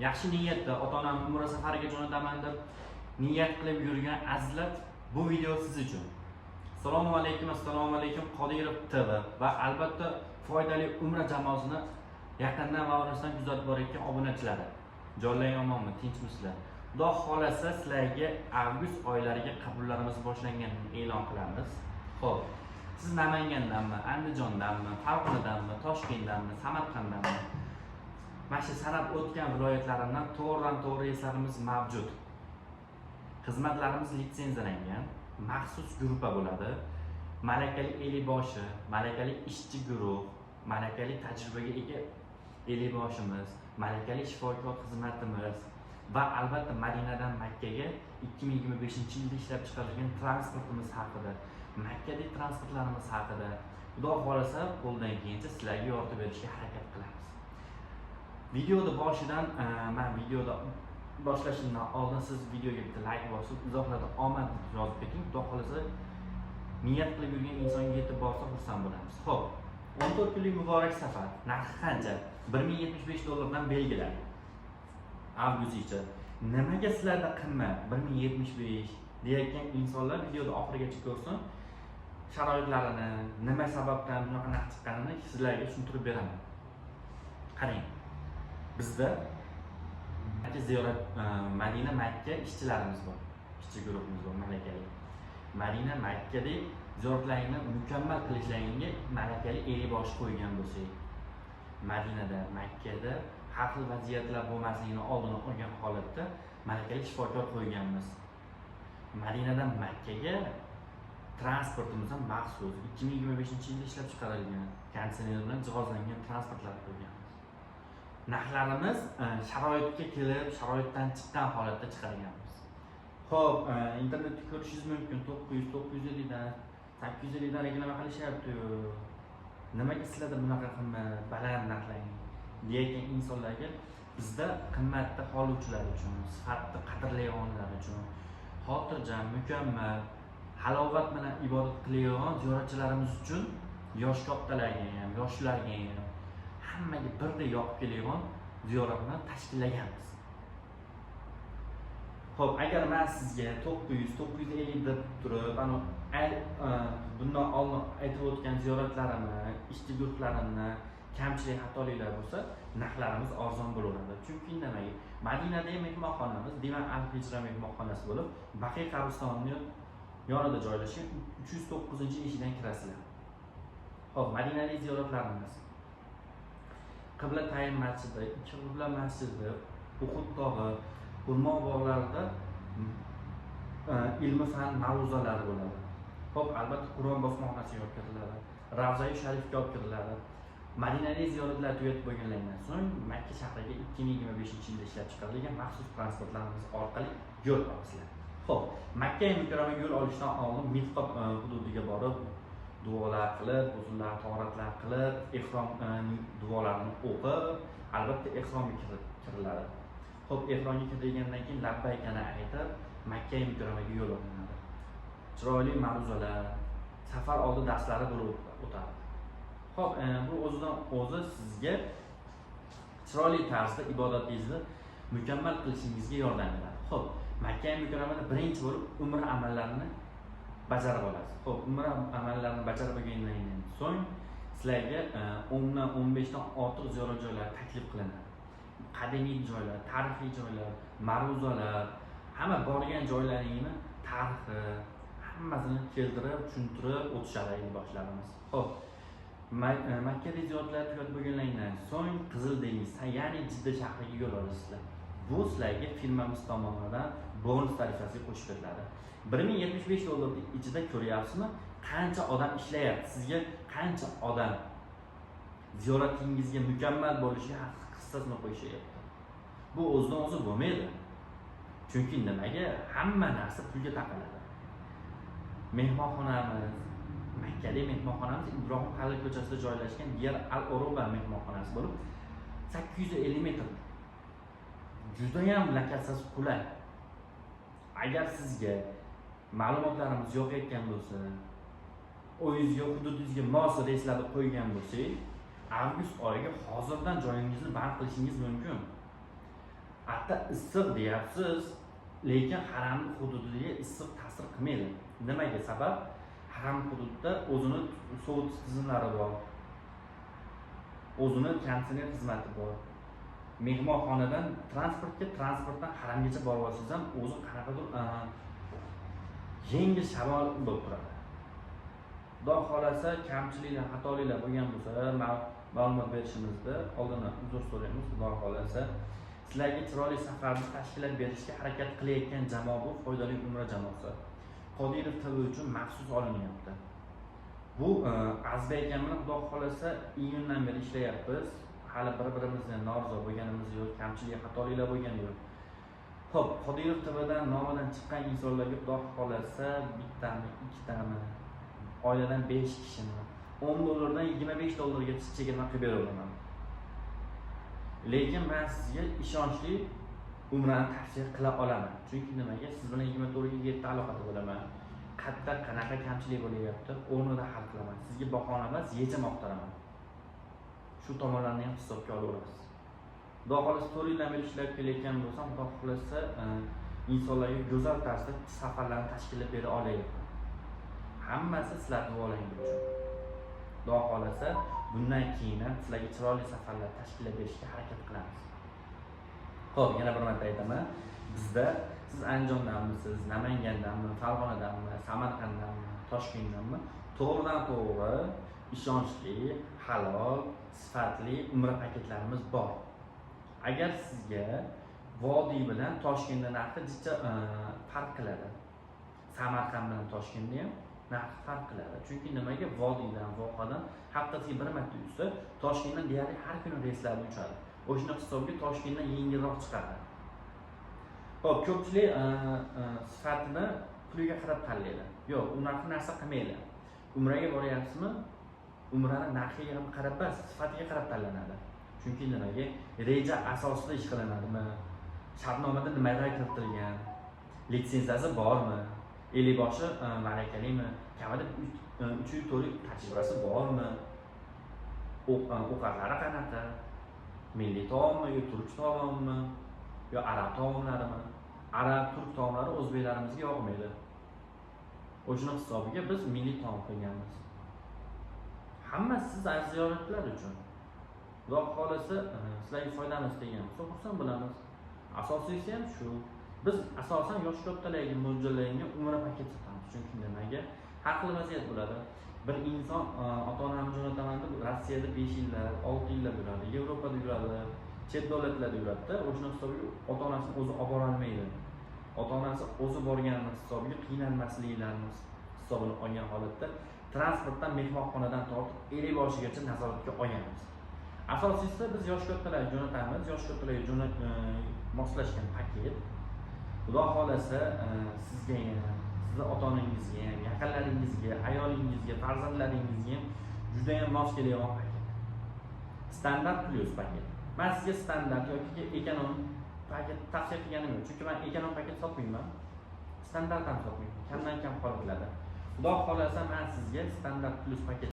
yaxshi niyatda ota-onam umra safariga jo'nataman deb niyat qilib yurgan azizlar, bu video siz uchun. Assalomu alaykum Qodirov TV va albatta foydali umra jamoasini yaqindan va o'rnashdan kuzatib borayotgan obunachilari. Jonlaring omonmi, tinchmisizlar? Xudo xolasa sizlarga avgust oylariga qabullarimiz boshlanganini e'lon qilamiz. Xo'p, siz Namangandanmi, Andijondanmi, Farg'onadanmi, Toshkentdanmi, Samarqanddanmi? Mana shu sanab o'tgan viloyatlarimdan to'g'ridan-to'g'ri reyslarimiz mavjud. Xizmatlarimiz litsenziyalangan, maxsus gruppa bo'ladi. Malakali eliboshi, malakali ishchi guruh, malakali tajribaga ega eliboshimiz, malakali shifokor xizmatimiz va albatta Madinadan Makkaga 2025-yilda ishlab chiqarilgan transportimiz haqida, Makkadagi transportlarimiz haqida Xudo xolasa qo'ldan kelgancha sizlarga yoritib berishga harakat qilamiz. Videoda boshidan, men videoda boshlashimdan oldin siz videoga bitta like bosib, izohlarda omad yozib keting. Xudo xolasa niyat qilib yurgan insonga yetib borsa xursand bo'lamiz. Xo'p, 14 kunlik muborak safar narxi qancha? $1075 dan belgilandi. Avgustgacha. Nimaga sizlarda qimmat 1075 deyotgan insonlar videoda oxirigacha ko'rsin. Sharoitlarini, nima sababdan bunaqa narx chiqqanini sizlarga tushuntirib beraman. Qarang. Bizda ziyorat Madina Makka ishchilarimiz bor. Ishchi guruhimiz bor, malakali. Madina Makkada ziyoratlaringni mukammal qilishlaringga malakali elibosh qo'ygan bo'lsak, Madinada, Makkada har xil vaziyatlar bo'lmasligini oldini olgan holatda malakali shifokor qo'yganmiz. Madinadan Makkaga transportimiz ham maxsus 2025-yilda ishlab chiqarilgan, konditsioner bilan jihozlangan transportlar qo'yganmiz. Narxlarimiz sharoitga kelib, sharoitdan chiqqan holatda chiqarganmiz. Xo'p, internetda ko'rishingiz mumkin 900 dan 850 dan reklama qilishyapti-yu. Nimaga sizlarda bunaqa qimmat, baland narxlangan deyotgan insonlarga bizda qimmatni qoluvchilar uchun, sifatni qadrlaydiganlar uchun, xotirjam, mukammal, halovat bilan ibodat qilayotgan ziyoratchilarimiz uchun yosh kattalarga ham, yoshlarga ham hammaga birdek yoqib keladigan ziyoratni tashkillaganmiz. Xo'p, agar men sizga 900-950 deb turib, bundan oldin aytib o'tgan ziyoratlarimni, ishchi guruhlarimni kamchilik xatoliklar bo'lsa, narxlarimiz arzon bo'laveradi. Chunki nimaga? Madinadagi mehmonxonamiz Divan Al-Hijra mehmonxonasi bo'lib, Baqiy qabristonining yonida joylashgan 309-eshigidan kirasizlar. Xo'p, Madinadagi ziyoratlarimiz Qibla tayin masjidi, Qibla masjidi, Uhud tog'i, Xurmo bog'larida ilmi fan mavzulari bo'ladi. Xo'p, albatta Qur'on bosmaxonasiga olib kiriladi, Ravza-i Sharifga olib kiriladi. Madinadagi ziyoratlar tugatib bo'lgandan so'ng Makka shahriga 2025-yilda ishlab chiqarilgan maxsus transportlarimiz orqali yo'l olasizlar. Xo'p, Makka mukarramaga yo'l olishdan oldin Miqot hududiga borib, duolar qilib, uzunlar tahoratlar qilib, ihrom duolarini o'qib, albatta ihromga kiriladi. Xo'p, ihromga kirilgandan keyin labbaykani aytib, Makka mukarramaga yo'l olinadi. Chiroyli ma'ruzalar, safar oldi darslari bo'lib o'tadi. Xo'p, bu o'zidan o'zi sizga chiroyli tarzda ibodatingizni mukammal qilishingizga yordam beradi. Xo'p, Makka mukarramada birinchi bo'lib umra amallarini bajarib olasiz. Xo'p, umra amallarini bajarib olgandan so'ng sizlarga 10 dan 15 dan ortiq ziyorat joylari taklif qilinadi. Qadimiy joylar, tarixiy joylar, ma'ruzalar, hamma borgan joylaringni tarixi, hammasini keltirib, tushuntirib o'tishadi boshlarimiz. Xo'p, Makkada ziyoratlar tugatib bo'lgandan so'ng Qizil dengiz, ya'ni Jidda shahriga yo'l olasizlar. Bu sizlarga firmamiz tomonidan bonus tarifasiga qo'shib beriladi. $1075 ichida ko'ryapsizmi? Qancha odam ishlayapti? Sizga qancha odam ziyoratingizga mukammal bo'lishiga hissasini qo'yishyapti. Bu o'zidan o'zi bo'lmaydi. Chunki nimaga? Hamma narsa pulga taqaladi. Mehmonxonamiz, Makkadagi mehmonxonamiz Ibrohim Halil ko'chasida joylashgan Diyar Al-Oroba mehmonxonasi bo'lib, 850 metr. Juda ham lokatsiyasi qulay. Agar sizga ma'lumotlarimiz yo'qayotgan bo'lsa, o'yingizga, hududingizga mos reyslarni qo'ygan bo'lsak, avgust oyiga hozirdan joyingizni band qilishingiz mumkin. Faqat issiq deyapsiz, lekin haram hududiga issiq ta'sir qilmaydi. Nimaga sabab? Haram hududda o'zini sovutish tizimlari bor. O'zini konditsioner xizmati bor. Mehmonxonadan transportdan haramgacha borib olsangiz ham o'zi qanaqadir yengil shamol bo'lib turadi. Xudo xolasa kamchiliklar, xatoliklar bo'lgan bo'lsa, ma'lumot berishimizda oldindan uzr so'raymiz. Xudo xolasa sizlarga chiroyli safarni tashkilot berishga harakat qilayotgan jamoa bu foydali umra jamoasi. Qodirov TV uchun maxsus olinyapti. Bu Azba akam bilan Xudo xolasa iyundan beri ishlayapmiz. Hali bir-birimizdan norozi bo'lganimiz yo'q, kamchilik, xatoliklar bo'lgani yo'q. Xo'p, Qodirov TVdan nomidan chiqqan insonlarga Xudo xolasa bittami, ikkitami, oiladan 5 kishini $10 $25 chegirma qilib beraman. Lekin men sizga ishonchli umrani tavsiya qila olaman. Chunki nimaga? Siz bilan 24/7 aloqada bo'laman. Qayerda qanaqa kamchilik bo'layapti, o'rnida hal qilaman. Sizga bahona emas, yechim olib shu tomonlarni ham hisobga olaverasiz. Xudo xolasa storylar bilan ishlab kelayotgan bo'lsam, Xudo xolasa insonlarga go'zal tarzda safarlarni tashkil bera olayapman. Hammasi sizlar duolaringiz uchun. Xudo xolasa bundan keyin ham sizlarga chiroyli safarlar tashkil berishga harakat qilamiz. Xo'p, yana bir marta aytaman. Bizda siz Andijondanmisiz, Namangandanmi, Farg'onadanmi, Samarqanddanmi, Toshkentdanmi, to'g'ridan-to'g'ri ishonchli, halol, sifatli umra paketlarimiz bor. Agar sizga Vodiy bilan Toshkentda narxi jicha farq qiladi. Samarqand bilan Toshkentda ham narxi farq qiladi. Chunki nimaga? Vodiydan, Vohadan haftasiga bir marta uchsa, Toshkentdan deyarli har kuni reyslar uchadi. O'shani hisobga Toshkentdan yengilroq chiqadi. Xo'p, ko'pchilik sifatini puliga qarab tanlaydi. Yo'q, unaqa narsa qilmaydi. Umraga boryapsizmi? Umrani narxiga qarab emas, sifatiga qarab tanlanadi. Chunki nimaga? Reja asosida ish qilinadimi? Shartnomada nimalar kiritilgan? Litsenziyasi bormi? Eliboshi malakalikmi? Kamida 3 yil tajribasi bormi? Ovqatlari qanaqa? Milliy taommi yo turk taommi? Yo arab taomlarimi? Arab, turk taomlari o'zbeklarimizga yoqmaydi. O'shning hisobiga biz milliy taom qilganmiz. Hammasi siz ziyoratchilar uchun. Xudo xolasa sizlarga foydani istagan bo'lsa, xursand bo'lamiz. Asosiysi ham shu. Biz asosan yosh kattalarga mo'ljallangan umra paketi sotamiz. Chunki nimaga? Har xil vaziyat bo'ladi. Bir inson ota-onamni jo'nataman deb Rossiyada 5 yillar, 6 yillar bo'ladi, Yevropada yuradi, chet davlatlarda yuradi. O'shning hisobiga ota-onasini o'zi olib bora olmaydi. Ota-onasi o'zi borgan hisobiga qiynalmasliklarini hisobini olgan holatda transportdan, mehmonxonadan tortib Eliboshigacha nazoratga olganmiz. Asosiysi biz yosh kattalarga jo'natamiz, yosh kattalarga moslashgan paket. Xudo xolasa sizga ham, sizni ota-onangizga ham, yaqinlaringizga, ayolingizga, farzandlaringizga ham juda ham mos keladigan paket. Standart plus paket. Men sizga standart yoki ekonom paket tavsiya qilganim yo'q. Chunki men ekonom paket sotmayman. Standart ham sotmayman. Kamdan kam qolib keladi. Xudo xolasa men sizga standart plus paket